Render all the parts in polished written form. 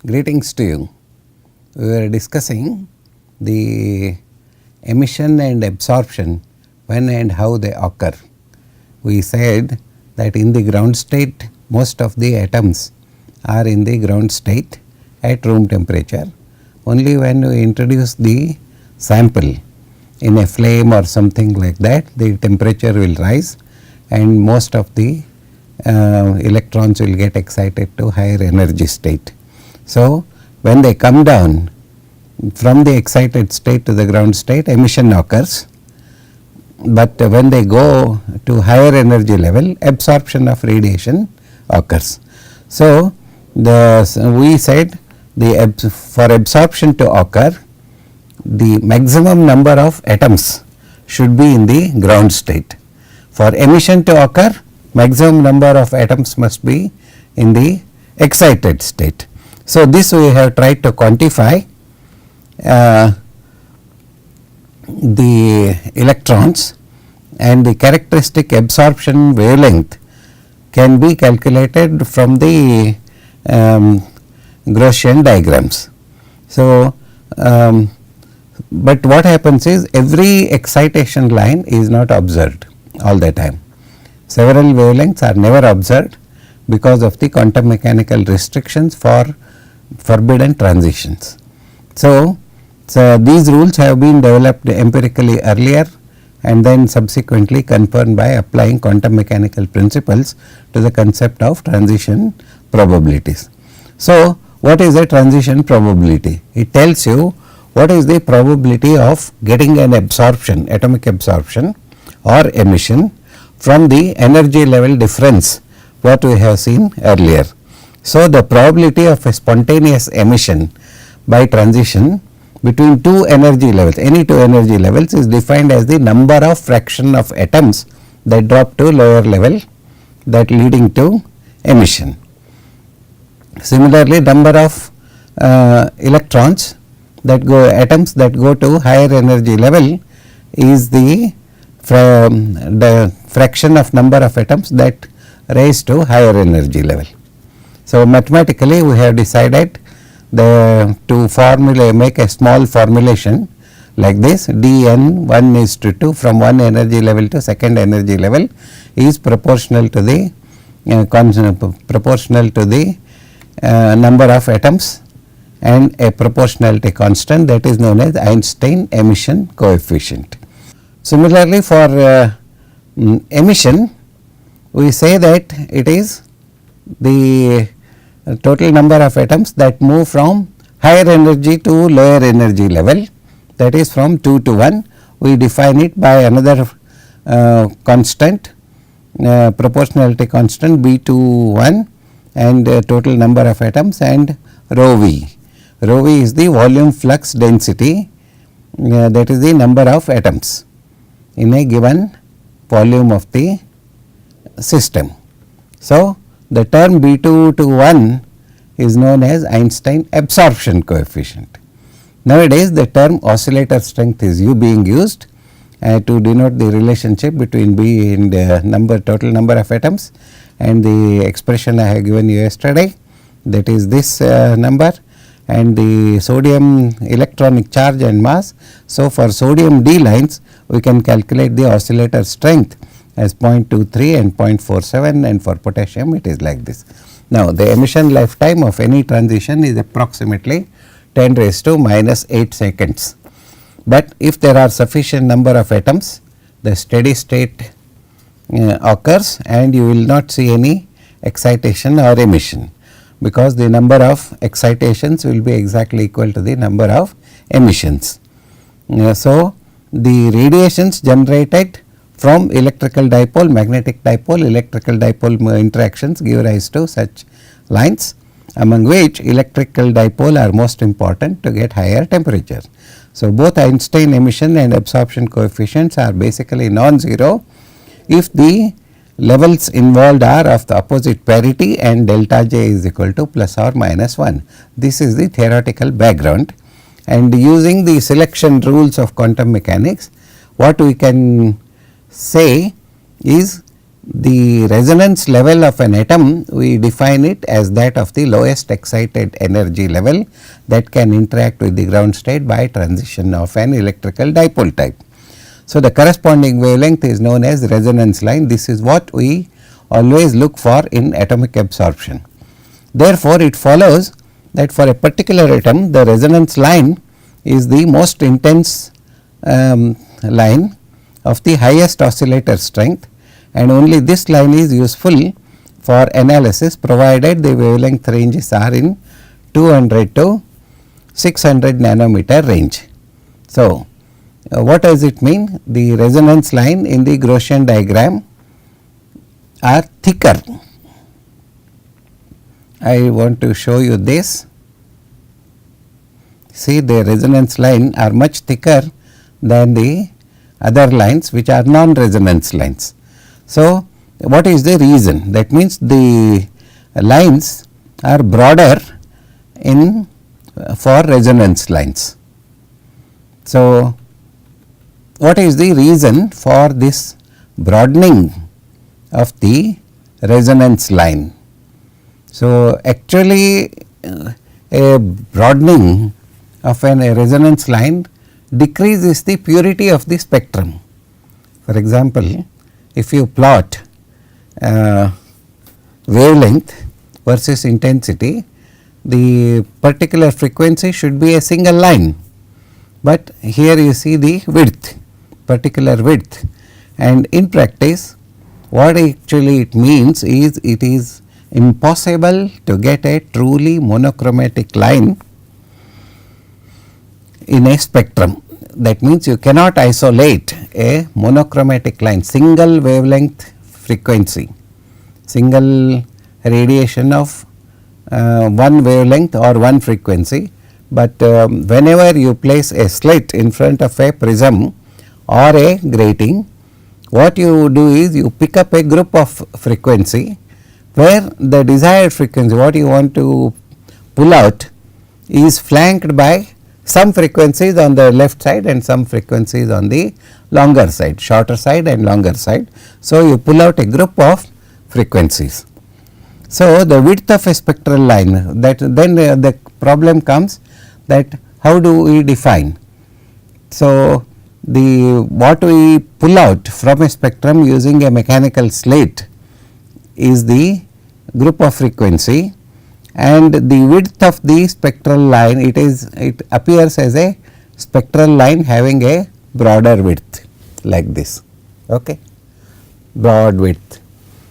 Greetings to you. We were discussing the emission and absorption, when and how they occur. We said that in the ground state most of the atoms are in the ground state at room temperature. Only when we introduce the sample in a flame or something like that, the temperature will rise and most of the electrons will get excited to higher energy state. So, when they come down from the excited state to the ground state, emission occurs, but when they go to higher energy level, absorption of radiation occurs. So, we said for absorption to occur, the maximum number of atoms should be in the ground state. For emission to occur, maximum number of atoms must be in the excited state. So, this we have tried to quantify the electrons, and the characteristic absorption wavelength can be calculated from the Gaussian diagrams. So, but what happens is every excitation line is not observed all the time. Several wavelengths are never observed because of the quantum mechanical restrictions for forbidden transitions. So, these rules have been developed empirically earlier and then subsequently confirmed by applying quantum mechanical principles to the concept of transition probabilities. So, what is a transition probability? It tells you what is the probability of getting an absorption, atomic absorption or emission from the energy level difference what we have seen earlier. So, the probability of a spontaneous emission by transition between two energy levels, any two energy levels, is defined as the number of fraction of atoms that drop to lower level, that leading to emission. Similarly, number of electrons that go, atoms that go to higher energy level is the fraction of number of atoms that rise to higher energy level. So, mathematically we have decided to make a small formulation like this: dn 1:2 from one energy level to second energy level is proportional to the number of atoms and a proportionality constant, that is known as Einstein emission coefficient. Similarly, for emission, we say that it is the total number of atoms that move from higher energy to lower energy level, that is from 2 to 1. We define it by another constant, proportionality constant B to 1, and total number of atoms, and rho v. Rho v is the volume flux density, that is the number of atoms in a given volume of the system. So, the term B2 to 1 is known as Einstein absorption coefficient. Nowadays, the term oscillator strength is being used to denote the relationship between B and total number of atoms, and the expression I have given you yesterday, that is this number, and the sodium electronic charge and mass. So, for sodium D lines we can calculate the oscillator strength as 0.23 and 0.47, and for potassium it is like this. Now, the emission lifetime of any transition is approximately 10 raised to minus 8 seconds. But if there are sufficient number of atoms, the steady state occurs and you will not see any excitation or emission, because the number of excitations will be exactly equal to the number of emissions. So, the radiations generated from electrical dipole, magnetic dipole, electrical dipole interactions give rise to such lines, among which electrical dipole are most important to get higher temperature. So, both Einstein emission and absorption coefficients are basically non-zero if the levels involved are of the opposite parity and delta J is equal to plus or minus 1. This is the theoretical background, and using the selection rules of quantum mechanics, what we can say is the resonance level of an atom, we define it as that of the lowest excited energy level that can interact with the ground state by transition of an electrical dipole type. So, the corresponding wavelength is known as resonance line. This is what we always look for in atomic absorption. Therefore, it follows that for a particular atom, the resonance line is the most intense line of the highest oscillator strength, and only this line is useful for analysis provided the wavelength ranges are in 200 to 600 nanometer range. So, what does it mean? The resonance line in the Gaussian diagram are thicker. I want to show you this. See, the resonance line are much thicker than the other lines which are non-resonance lines. So, what is the reason? That means the lines are broader in for resonance lines. So, what is the reason for this broadening of the resonance line? So, actually a broadening of a resonance line decreases the purity of the spectrum. For example, if you plot wavelength versus intensity, the particular frequency should be a single line, but here you see the width, particular width, and in practice what actually it means is it is impossible to get a truly monochromatic line in a spectrum. That means you cannot isolate a monochromatic line, single wavelength frequency, single radiation of one wavelength or one frequency, but whenever you place a slit in front of a prism or a grating, what you do is you pick up a group of frequency where the desired frequency, what you want to pull out, is flanked by some frequencies on the left side and some frequencies on the longer side, shorter side and longer side. So, you pull out a group of frequencies. So, the width of a spectral line, that then the problem comes that how do we define. So, the what we pull out from a spectrum using a mechanical slit is the group of frequency, and the width of the spectral line, it appears as a spectral line having a broader width like this, okay, broad width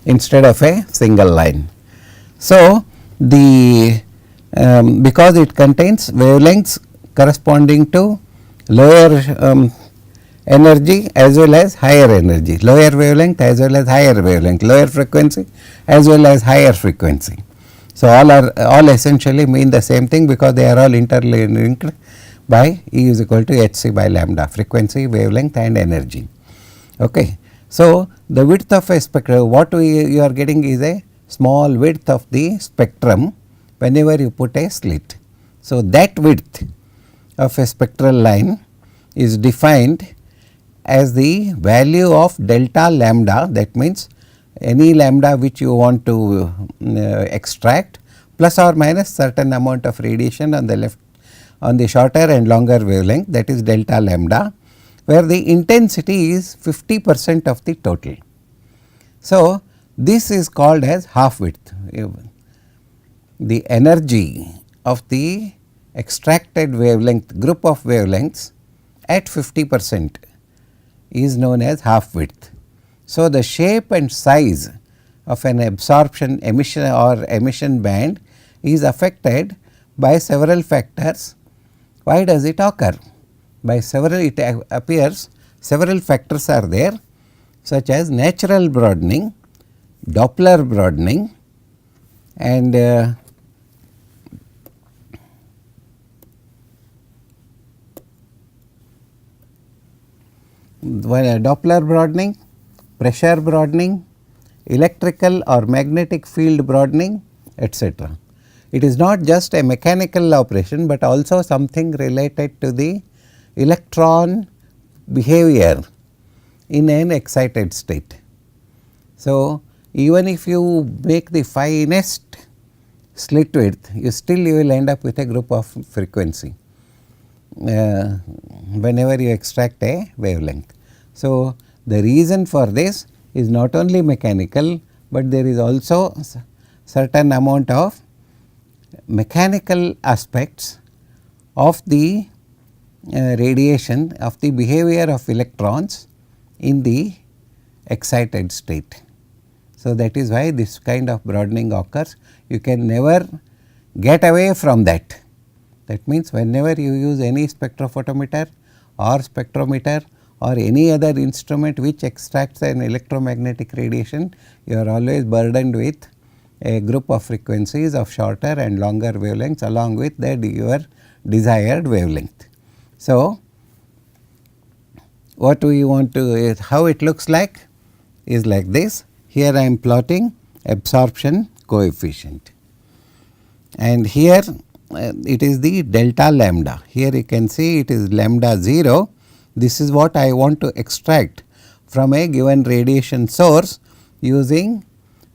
instead of a single line. So, the because it contains wavelengths corresponding to lower energy as well as higher energy, lower wavelength as well as higher wavelength, lower frequency as well as higher frequency. So, all essentially mean the same thing because they are all interlinked by E is equal to hc by lambda, frequency, wavelength and energy. Okay. So, the width of a spectrum, what you are getting is a small width of the spectrum whenever you put a slit. So, that width of a spectral line is defined as the value of delta lambda, that means any lambda which you want to extract plus or minus certain amount of radiation on the left, on the shorter and longer wavelength, that is delta lambda, where the intensity is 50% of the total. So, this is called as half width. The energy of the extracted wavelength, group of wavelengths at 50% is known as half width. So, the shape and size of an absorption emission or emission band is affected by several factors. Why does it occur? By several, it appears several factors are there, such as natural broadening, Doppler broadening, and Doppler broadening, pressure broadening, electrical or magnetic field broadening, etc. It is not just a mechanical operation, but also something related to the electron behavior in an excited state. So, even if you make the finest slit width, you will end up with a group of frequency whenever you extract a wavelength. So, the reason for this is not only mechanical, but there is also certain amount of mechanical aspects of the radiation, of the behavior of electrons in the excited state. So, that is why this kind of broadening occurs. You can never get away from that. That means, whenever you use any spectrophotometer or spectrometer or any other instrument which extracts an electromagnetic radiation, you are always burdened with a group of frequencies of shorter and longer wavelengths along with your desired wavelength. So, what we want to how it looks like is like this. Here I am plotting absorption coefficient, and here it is the delta lambda. Here you can see it is lambda 0. This is what I want to extract from a given radiation source using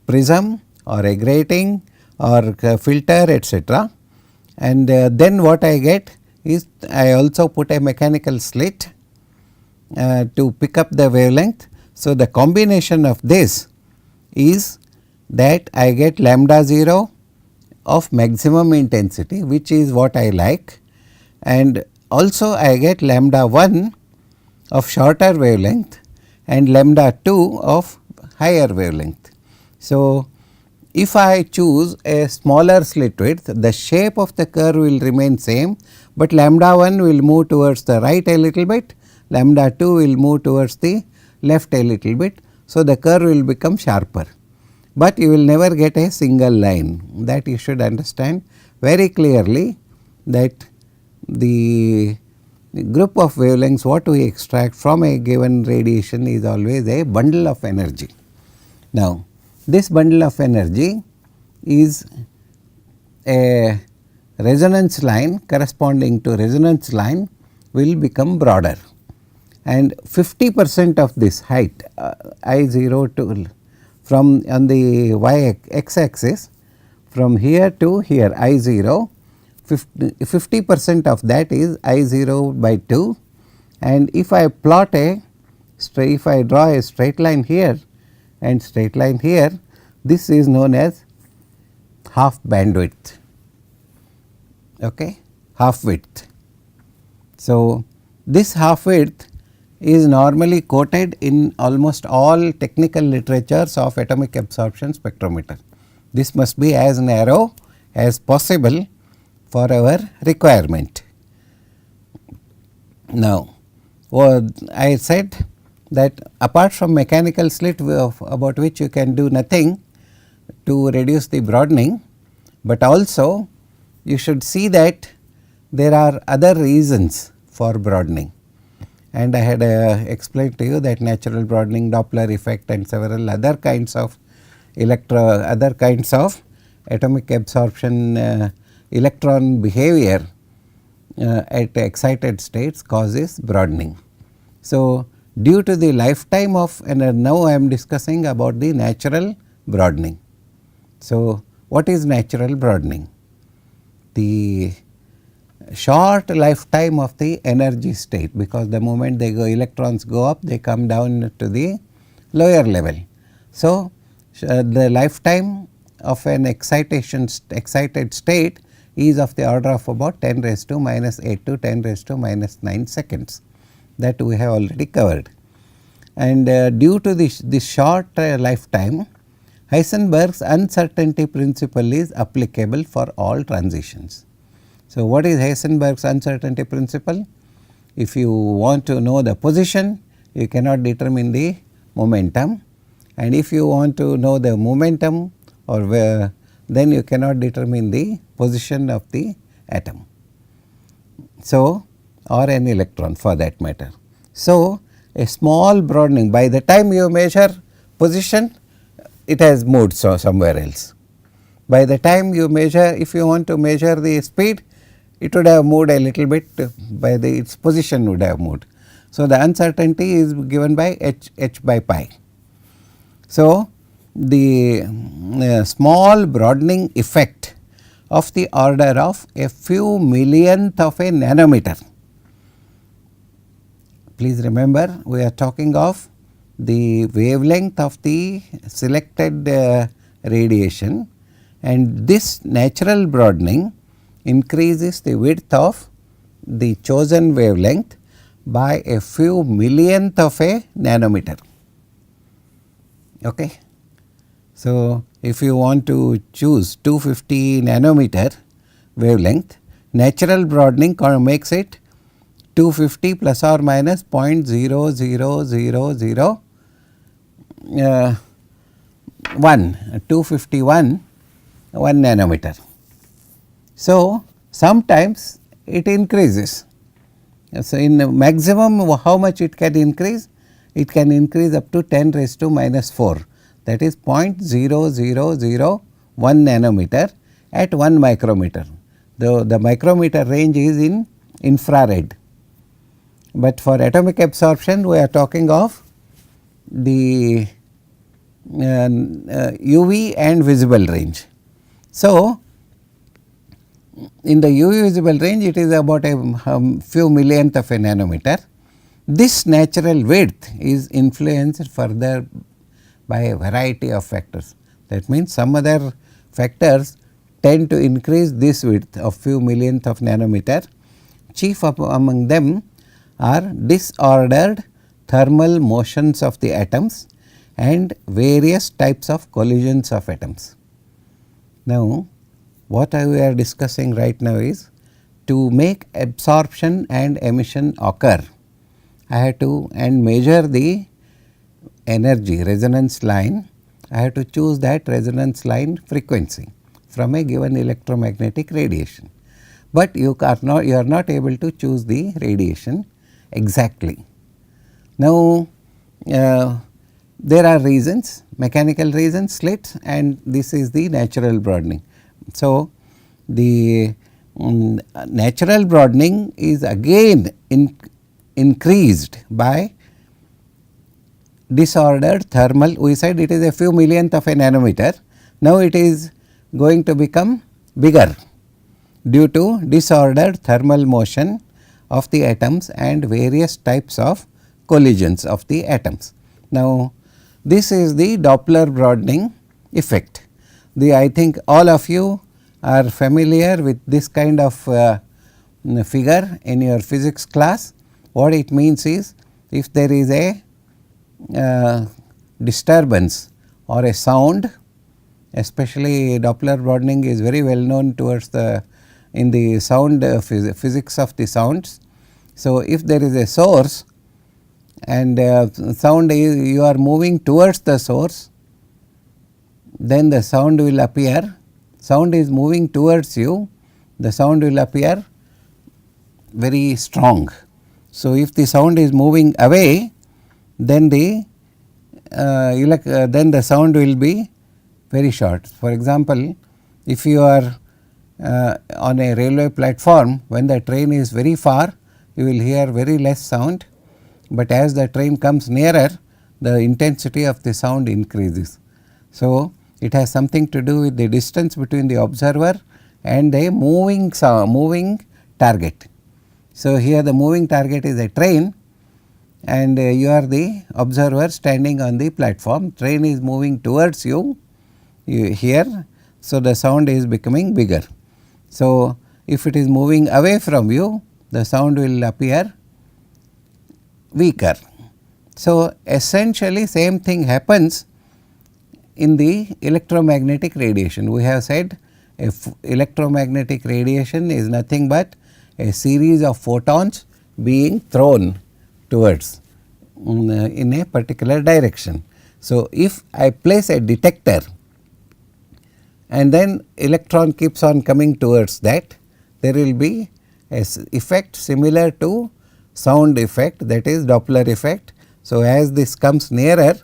prism or a grating or filter, etc. And then what I get is I also put a mechanical slit to pick up the wavelength. So, the combination of this is that I get lambda 0 of maximum intensity, which is what I like, and also I get lambda 1 of shorter wavelength and lambda 2 of higher wavelength. So, if I choose a smaller slit width, the shape of the curve will remain same, but lambda 1 will move towards the right a little bit, lambda 2 will move towards the left a little bit. So, the curve will become sharper, but you will never get a single line. That you should understand very clearly, that the group of wavelengths what we extract from a given radiation is always a bundle of energy. Now, this bundle of energy is a resonance line, corresponding to resonance line will become broader, and 50% of this height I 0 to from on the x axis from here to here I 0, 50% of that is I 0 by 2, and if I plot if I draw a straight line here and straight line here, this is known as half bandwidth, half width. So, this half width is normally quoted in almost all technical literatures of atomic absorption spectrometer. This must be as narrow as possible for our requirement. Now, I said that apart from mechanical slit about which you can do nothing to reduce the broadening, but also you should see that there are other reasons for broadening. And I had explained to you that natural broadening, Doppler effect, and several other kinds of atomic absorption electron behavior at excited states causes broadening. So, due to the lifetime of, and now I am discussing about the natural broadening. So, what is natural broadening? The short lifetime of the energy state, because the moment they go, electrons go up, they come down to the lower level. So, the lifetime of an excited state is of the order of about 10 raised to minus 8 to 10 raised to minus 9 seconds, that we have already covered. And due to this short lifetime, Heisenberg's uncertainty principle is applicable for all transitions. So, what is Heisenberg's uncertainty principle? If you want to know the position, you cannot determine the momentum, and if you want to know the momentum or where, then you cannot determine the position of the atom, so, or an electron for that matter. So, a small broadening, by the time you measure position, it has moved somewhere else. By the time you measure, if you want to measure the speed, it would have moved a little bit, by its position would have moved. So, the uncertainty is given by h by pi. So, the small broadening effect of the order of a few millionth of a nanometer. Please remember, we are talking of the wavelength of the selected radiation, and this natural broadening increases the width of the chosen wavelength by a few millionth of a nanometer. Okay. So, if you want to choose 250 nanometer wavelength, natural broadening makes it 250 plus or minus 0.00001, 251 1 nanometer. So, sometimes it increases. So, in maximum how much it can increase? It can increase up to 10 raised to minus 4, that is 0.0001 nanometer at 1 micrometer. The micrometer range is in infrared, but for atomic absorption we are talking of the UV and visible range. So, in the UV visible range it is about a few millionth of a nanometer. This natural width is influenced further by a variety of factors. That means, some other factors tend to increase this width of few millionth of nanometer. Chief among them are disordered thermal motions of the atoms and various types of collisions of atoms. Now, what we are discussing right now is, to make absorption and emission occur, I have to measure the energy resonance line. I have to choose that resonance line frequency from a given electromagnetic radiation, but you are not able to choose the radiation exactly. Now, there are reasons, mechanical reasons, slits, and this is the natural broadening. So, the natural broadening is again increased by disordered thermal. We said it is a few millionth of a nanometer. Now, it is going to become bigger due to disordered thermal motion of the atoms and various types of collisions of the atoms. Now, this is the Doppler broadening effect. I think all of you are familiar with this kind of figure in your physics class. What it means is, if there is a disturbance or a sound, especially Doppler broadening is very well known towards in the sound physics of the sounds. So, if there is a source and sound you are moving towards the source, then the sound will appear. Sound is moving towards you, the sound will appear very strong. So, if the sound is moving away, then the sound will be very short. For example, if you are on a railway platform, when the train is very far, you will hear very less sound, but as the train comes nearer, the intensity of the sound increases. So, it has something to do with the distance between the observer and the moving target. So, here the moving target is a train, and you are the observer standing on the platform. Train is moving towards you here. So, the sound is becoming bigger. So, if it is moving away from you, the sound will appear weaker. So, essentially same thing happens in the electromagnetic radiation. We have said electromagnetic radiation is nothing but a series of photons being thrown towards in a particular direction. So, if I place a detector and then electron keeps on coming towards that, there will be a effect similar to sound effect, that is Doppler effect. So, as this comes nearer,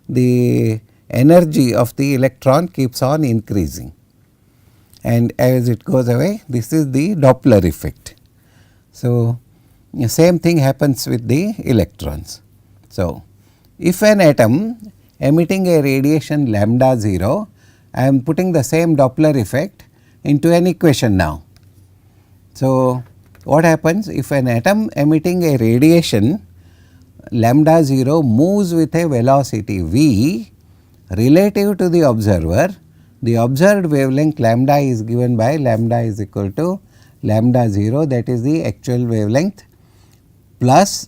the energy of the electron keeps on increasing, and as it goes away, this is the Doppler effect. So, same thing happens with the electrons. So, if an atom emitting a radiation lambda 0, I am putting the same Doppler effect into an equation now. So, what happens if an atom emitting a radiation lambda 0 moves with a velocity v relative to the observer, the observed wavelength lambda is given by lambda is equal to lambda 0, that is the actual wavelength, plus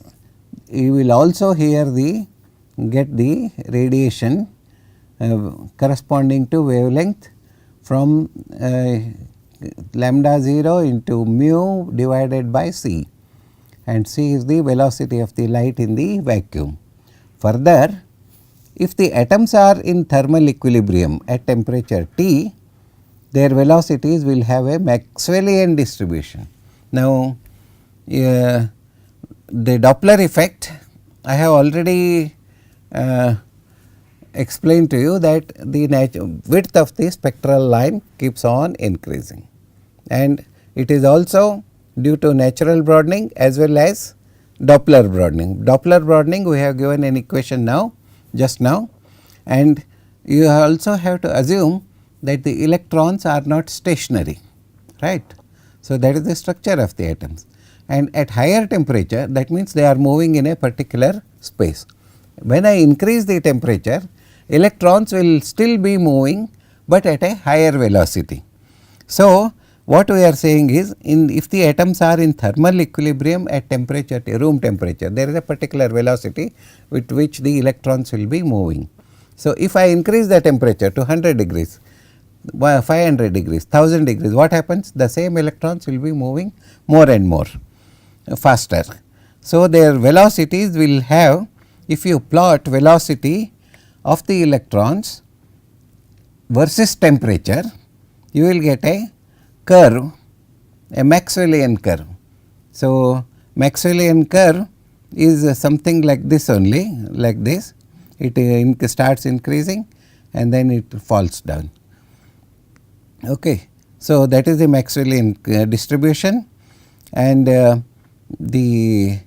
you will also here get the radiation corresponding to wavelength from lambda 0 into mu divided by c, and c is the velocity of the light in the vacuum. Further, if the atoms are in thermal equilibrium at temperature T, their velocities will have a Maxwellian distribution. Now, the Doppler effect I have already explained to you that the width of the spectral line keeps on increasing, and it is also due to natural broadening as well as Doppler broadening. Doppler broadening we have given an equation now just now, and you also have to assume that the electrons are not stationary, right. So, that is the structure of the atoms, and at higher temperature, that means they are moving in a particular space. When I increase the temperature, electrons will still be moving, but at a higher velocity. So, what we are saying is if the atoms are in thermal equilibrium at temperature room temperature, there is a particular velocity with which the electrons will be moving. So, if I increase the temperature to 100 degrees, 500 degrees, 1000 degrees, what happens? The same electrons will be moving more and more faster. So, their velocities will have, if you plot velocity of the electrons versus temperature, you will get a curve, a Maxwellian curve. So, Maxwellian curve is something like this only, like this. It starts increasing and then it falls down. Okay. So, that is the Maxwellian distribution, and the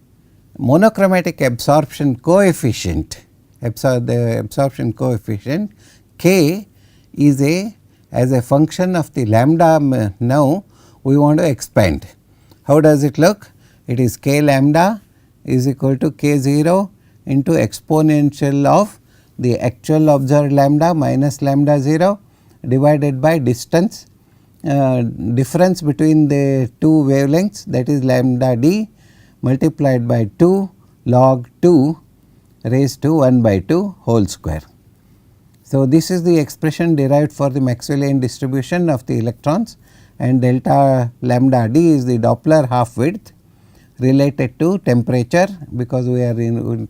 monochromatic absorption coefficient, the absorption coefficient K is as a function of the lambda. Now, we want to expand. How does it look? It is K lambda is equal to K 0 into exponential of the actual observed lambda minus lambda 0 divided by distance, difference between the two wavelengths, that is lambda d, multiplied by 2 log 2 raised to 1 by 2 whole square. So, this is the expression derived for the Maxwellian distribution of the electrons, and delta lambda d is the Doppler half width related to temperature, because we are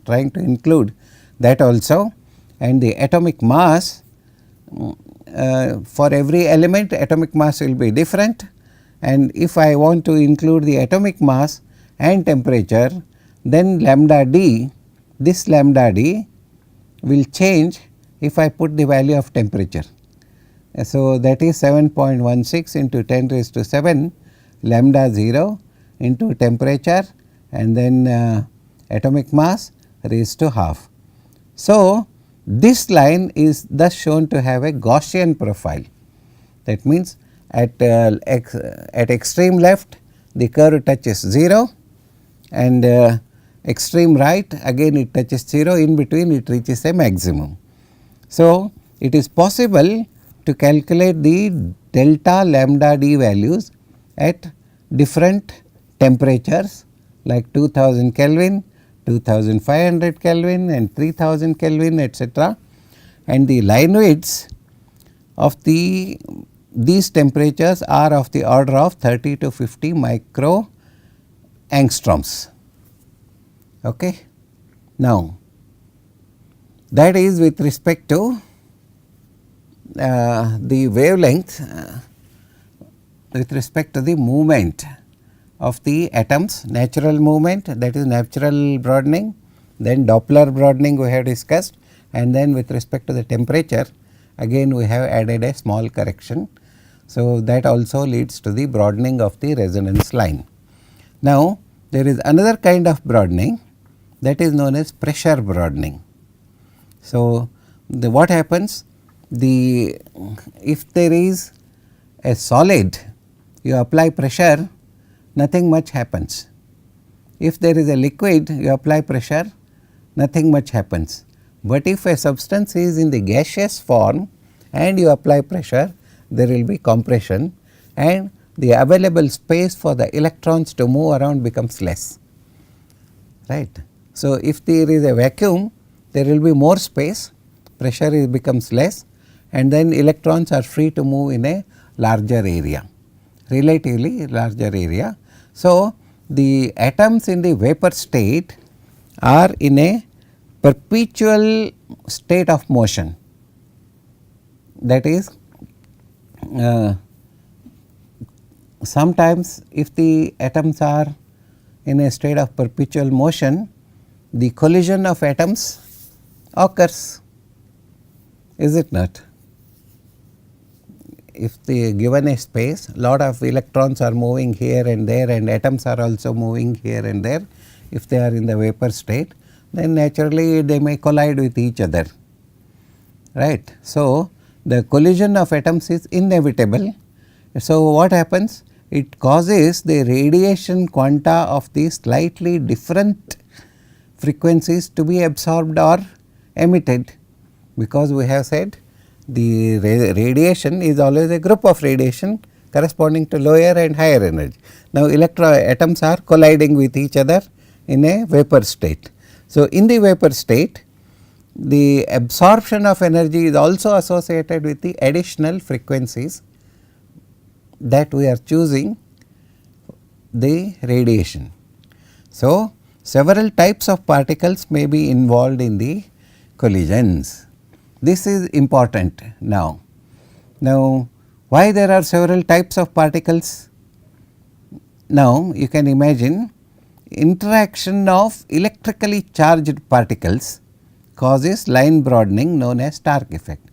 trying to include that also, and the atomic mass. For every element atomic mass will be different, and if I want to include the atomic mass and temperature, then lambda d, this lambda d will change if I put the value of temperature. So, that is 7.16 into 10 raised to 7 lambda 0 into temperature, and then atomic mass raised to half. So, this line is thus shown to have a Gaussian profile. That means, at extreme left the curve touches 0, and extreme right again it touches 0, in between it reaches a maximum. So, it is possible to calculate the delta lambda d values at different temperatures like 2000 Kelvin, 2500 Kelvin and 3000 Kelvin, etc. And the line widths of these temperatures are of the order of 30 to 50 micro angstroms. Okay. Now, that is with respect to the wavelength with respect to the movement of the atoms, natural movement, that is natural broadening, then Doppler broadening we have discussed, and then with respect to the temperature again we have added a small correction. So, that also leads to the broadening of the resonance line. Now, there is another kind of broadening that is known as pressure broadening. So, what happens, if there is a solid, you apply pressure, nothing much happens. If there is a liquid, you apply pressure, nothing much happens. But if a substance is in the gaseous form and you apply pressure, there will be compression and the available space for the electrons to move around becomes less, right. So, if there is a vacuum, there will be more space, pressure becomes less, and then electrons are free to move in a larger area, relatively larger area. So, the atoms in the vapor state are in a perpetual state of motion, that is sometimes if the atoms are in a state of perpetual motion, the collision of atoms occurs, is it not? If they given a space, lot of electrons are moving here and there and atoms are also moving here and there, if they are in the vapor state, then naturally they may collide with each other, right. So, the collision of atoms is inevitable. So, what happens? It causes the radiation quanta of the slightly different frequencies to be absorbed or emitted, because we have said the radiation is always a group of radiation corresponding to lower and higher energy. Now, atoms are colliding with each other in a vapor state. So, in the vapor state, the absorption of energy is also associated with the additional frequencies that we are choosing the radiation. So, several types of particles may be involved in the collisions. This is important now. Now, why there are several types of particles? Now, you can imagine interaction of electrically charged particles causes line broadening known as Stark effect.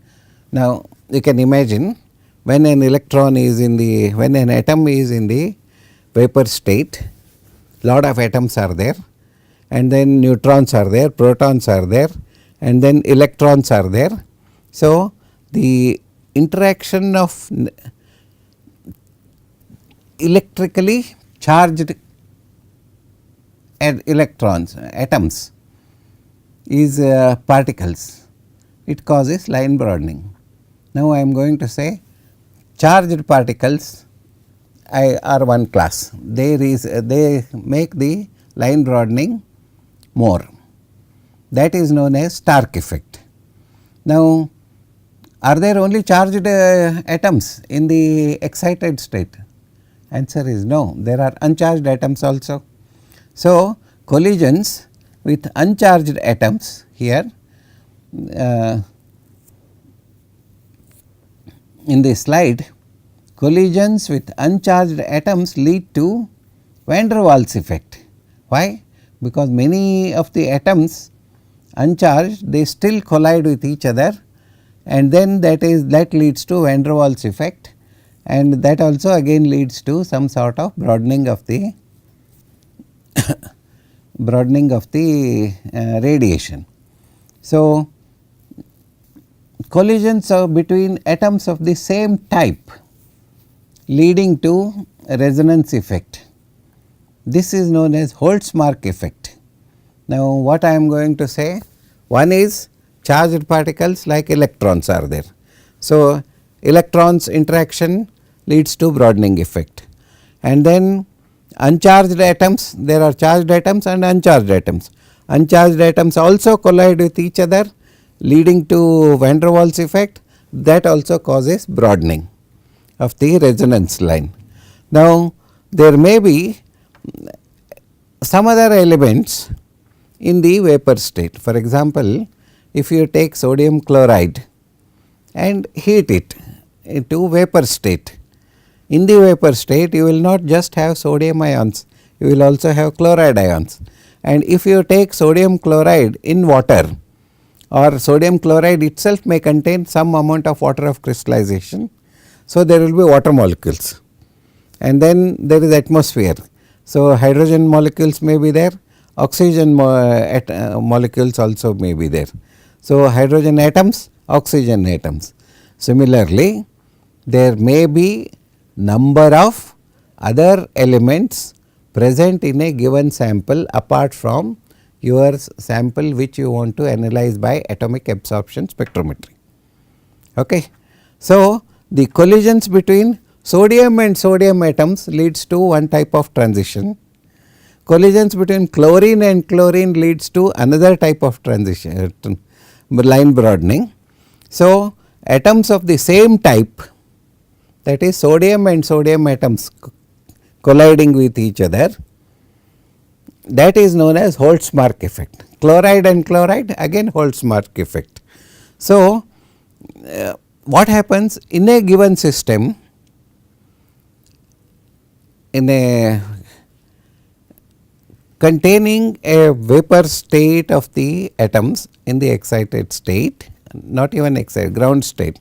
Now, you can imagine when an electron is in the, when an atom is in the vapor state, lot of atoms are there and then neutrons are there, protons are there and then electrons are there. So, the interaction of electrically charged electrons, atoms is particles, it causes line broadening. Now, I am going to say charged particles are one class, they make the line broadening more, that is known as Stark effect. Now, are there only charged atoms in the excited state? Answer is no, there are uncharged atoms also. So, collisions with uncharged atoms here in the slide, collisions with uncharged atoms lead to van der Waals effect. Why? Because many of the atoms uncharged, they still collide with each other and then that leads to van der Waals effect, and that also again leads to some sort of broadening of the radiation. So, collisions between atoms of the same type leading to a resonance effect, this is known as Holtzmark effect. Now, what I am going to say, one is charged particles like electrons are there. So, electrons interaction leads to broadening effect, and then uncharged atoms, there are charged atoms and uncharged atoms. Uncharged atoms also collide with each other leading to van der Waals effect, that also causes broadening of the resonance line. Now, there may be some other elements in the vapor state. For example, if you take sodium chloride and heat it into vapor state, in the vapor state you will not just have sodium ions, you will also have chloride ions. And if you take sodium chloride in water, or sodium chloride itself may contain some amount of water of crystallization. So, there will be water molecules and then there is atmosphere. So, hydrogen molecules may be there, oxygen molecules also may be there. So, hydrogen atoms, oxygen atoms. Similarly, there may be number of other elements present in a given sample apart from your sample which you want to analyze by atomic absorption spectrometry. Okay. So, the collisions between sodium and sodium atoms leads to one type of transition, collisions between chlorine and chlorine leads to another type of transition, line broadening. So, atoms of the same type, that is sodium and sodium atoms colliding with each other, that is known as Holtzmark effect. Chloride and chloride, again Holtzmark effect. So, what happens in a given system, in a containing a vapor state of the atoms in the excited state, not even excited, ground state.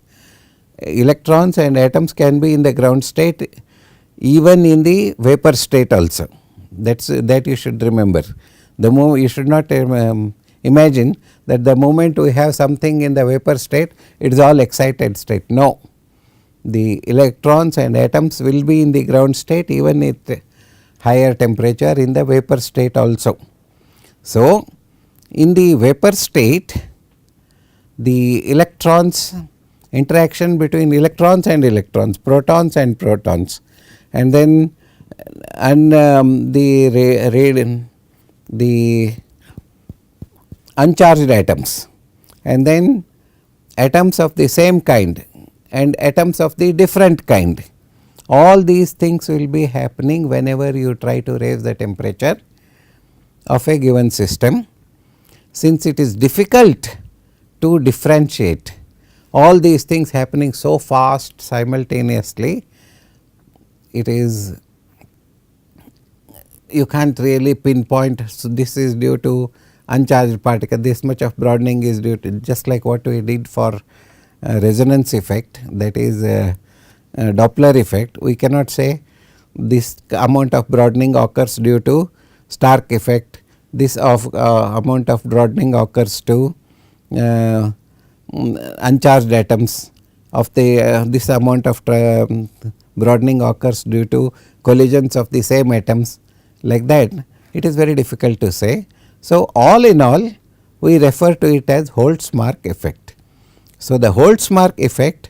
Electrons and atoms can be in the ground state even in the vapor state also. That you should remember. The moment you should not imagine that the moment we have something in the vapor state, it is all excited state. No, the electrons and atoms will be in the ground state even at higher temperature in the vapor state also. So, in the vapor state, the electrons, interaction between electrons and electrons, protons and protons, and then the uncharged atoms, and then atoms of the same kind and atoms of the different kind. All these things will be happening whenever you try to raise the temperature of a given system. Since it is difficult to differentiate all these things happening so fast simultaneously, it is, you can't really pinpoint. So, this is due to uncharged particle, this much of broadening is due to, just like what we did for resonance effect, that is Doppler effect. We cannot say this amount of broadening occurs due to Stark effect, this amount of broadening occurs to uncharged atoms of the this amount of broadening occurs due to collisions of the same atoms, like that. It is very difficult to say. So, all in all we refer to it as Holtzmark effect. So, the Holtzmark effect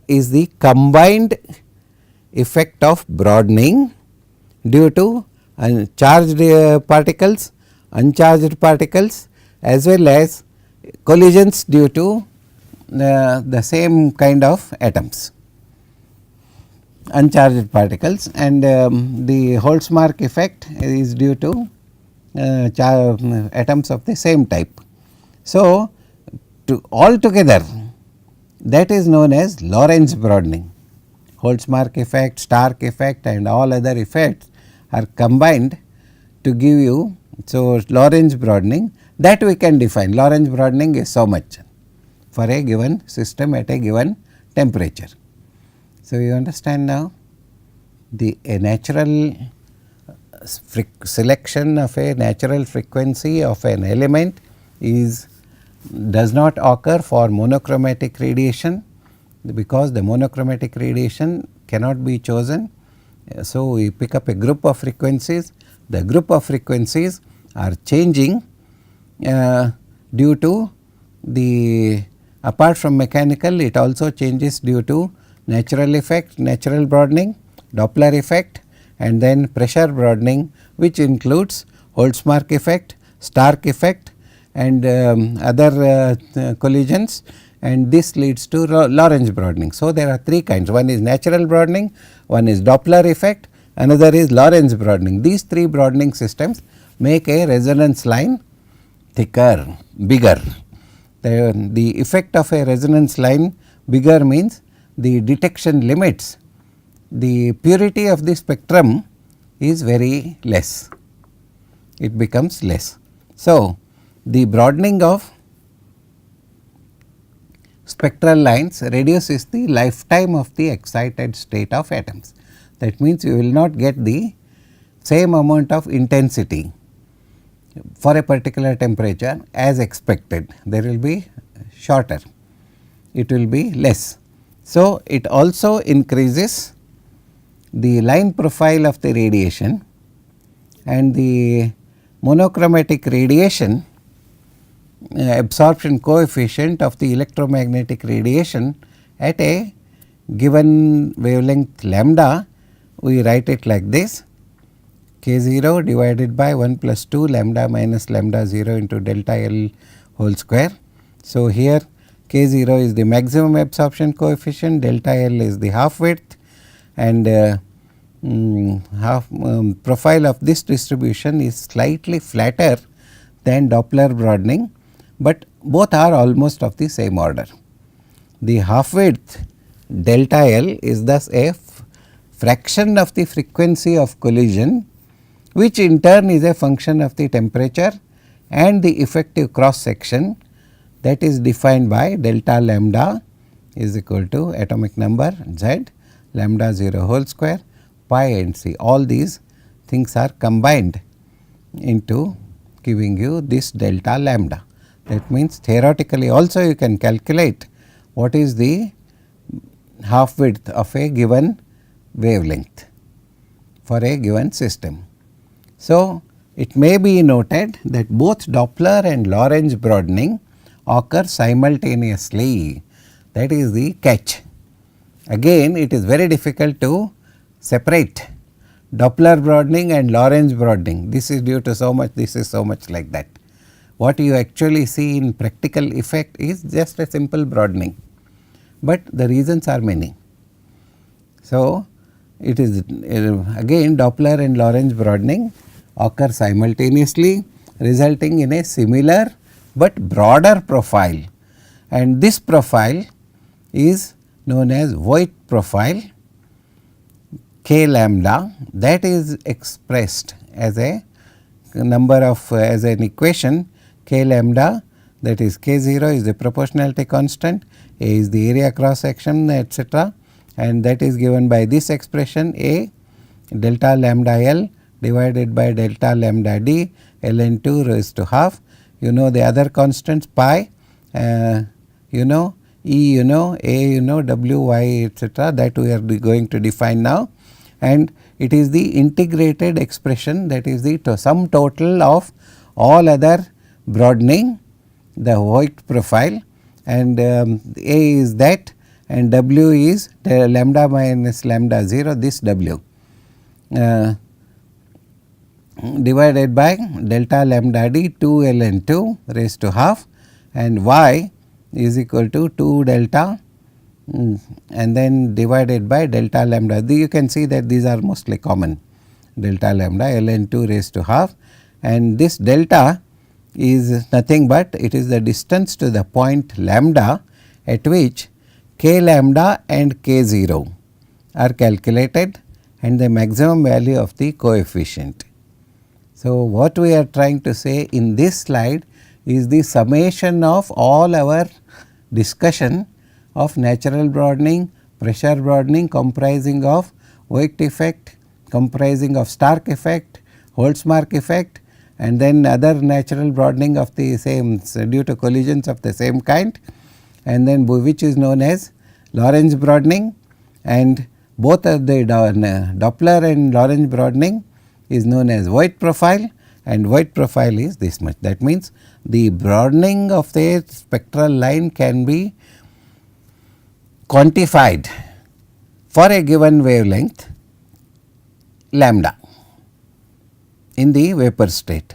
is the combined effect of broadening due to charged particles, uncharged particles, as well as collisions due to the same kind of atoms, uncharged particles, and the Holtzmark effect is due to atoms of the same type. So, altogether that is known as Lorentz broadening. Holtzmark effect, Stark effect, and all other effects are combined to give you. So, Lorentz broadening, that we can define. Lorentz broadening is so much for a given system at a given temperature. So, you understand now a natural selection of a natural frequency of an element does not occur for monochromatic radiation, because the monochromatic radiation cannot be chosen. So, we pick up a group of frequencies, the group of frequencies are changing due to the, apart from mechanical, it also changes due to natural effect, natural broadening, Doppler effect, and then pressure broadening, which includes Holtzmark effect, Stark effect, and other collisions, and this leads to Lorentz broadening. So, there are three kinds, one is natural broadening, one is Doppler effect, another is Lorentz broadening. These three broadening systems make a resonance line thicker, bigger. The effect of a resonance line bigger means the detection limits, the purity of the spectrum is very less, it becomes less. So, the broadening of spectral lines reduces the lifetime of the excited state of atoms. That means, you will not get the same amount of intensity for a particular temperature as expected, there will be shorter, it will be less. So, it also increases the line profile of the radiation, and the monochromatic radiation absorption coefficient of the electromagnetic radiation at a given wavelength lambda, we write it like this: k0 divided by 1 plus 2 lambda minus lambda 0 into delta L whole square. So, here k0 is the maximum absorption coefficient, delta L is the half width, and profile of this distribution is slightly flatter than Doppler broadening, but both are almost of the same order. The half width delta L is thus a fraction of the frequency of collision, which in turn is a function of the temperature and the effective cross section, that is defined by delta lambda is equal to atomic number Z lambda 0 whole square pi and c. All these things are combined into giving you this delta lambda. That means, theoretically also you can calculate what is the half width of a given wavelength for a given system. So, it may be noted that both Doppler and Lorentz broadening occur simultaneously, that is the catch. Again, it is very difficult to separate Doppler broadening and Lorentz broadening. This is due to so much, this is so much, like that. What you actually see in practical effect is just a simple broadening, but the reasons are many. So, it is again Doppler and Lorentz broadening occur simultaneously, resulting in a similar but broader profile, and this profile is known as Voigt profile k lambda, that is expressed as a number of as an equation k lambda, that is k0 is the proportionality constant, A is the area cross section, etc., and that is given by this expression A delta lambda L divided by delta lambda D ln2 raised to half. You know the other constants pi, you know E, you know A, you know W, Y, etc., that we are going to define now, and it is the integrated expression, that is the sum total of all other broadening, the Voigt profile, and A is that, and W is the lambda minus lambda 0, this W divided by delta lambda D 2 ln 2 raised to half, and Y is equal to 2 delta and then divided by delta lambda. You can see that these are mostly common, delta lambda ln 2 raised to half, and this delta is nothing but it is the distance to the point lambda at which k lambda and k0 are calculated, and the maximum value of the coefficient. So, what we are trying to say in this slide is the summation of all our discussion of natural broadening, pressure broadening comprising of Voigt effect, comprising of Stark effect, Holtzmark effect, and then other natural broadening of the same due to collisions of the same kind, and then which is known as Lorentz broadening, and both of the Doppler and Lorentz broadening is known as Voigt profile, and Voigt profile is this much. That means, the broadening of the spectral line can be quantified for a given wavelength lambda in the vapor state.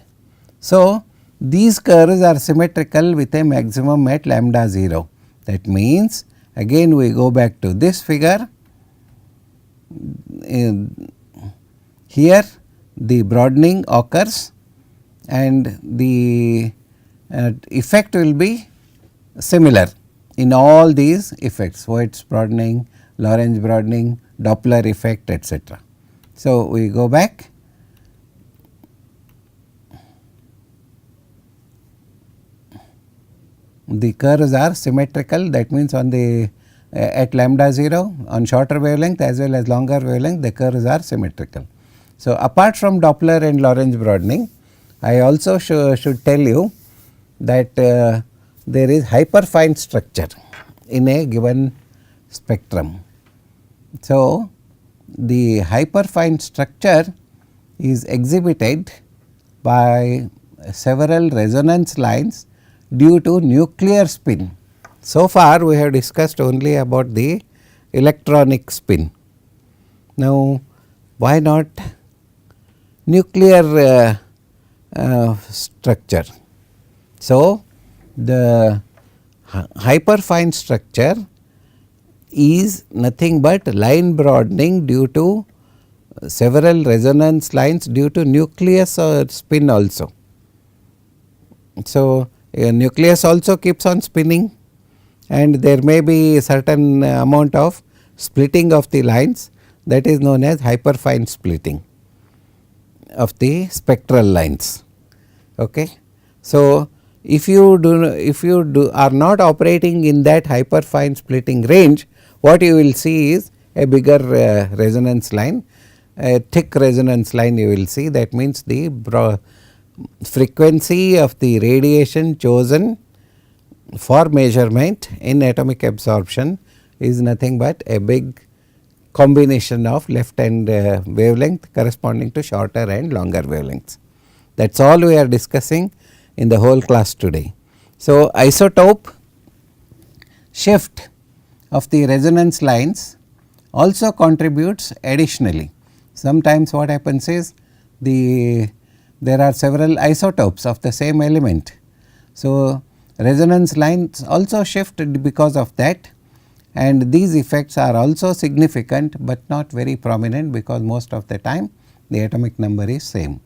So, these curves are symmetrical with a maximum at lambda 0. That means, again we go back to this figure. Here the broadening occurs and the effect will be similar in all these effects, Voigt's broadening, Lorentz broadening, Doppler effect, etc. So, we go back. The curves are symmetrical, that means on the at lambda 0 on shorter wavelength as well as longer wavelength, the curves are symmetrical. So, apart from Doppler and Lorentz broadening, I also should tell you that there is hyperfine structure in a given spectrum. So, the hyperfine structure is exhibited by several resonance lines due to nuclear spin. So far we have discussed only about the electronic spin. Now, why not nuclear structure? So, the hyperfine structure is nothing but line broadening due to several resonance lines due to nucleus spin also. So, a nucleus also keeps on spinning, and there may be a certain amount of splitting of the lines, that is known as hyperfine splitting of the spectral lines. Okay. So, if you are not operating in that hyperfine splitting range, what you will see is a bigger resonance line, a thick resonance line you will see. That means the frequency of the radiation chosen for measurement in atomic absorption is nothing but a big combination of left and wavelength corresponding to shorter and longer wavelengths. That is all we are discussing in the whole class today. So, isotope shift of the resonance lines also contributes additionally. Sometimes what happens is there are several isotopes of the same element. So, resonance lines also shift because of that, and these effects are also significant, but not very prominent, because most of the time the atomic number is same.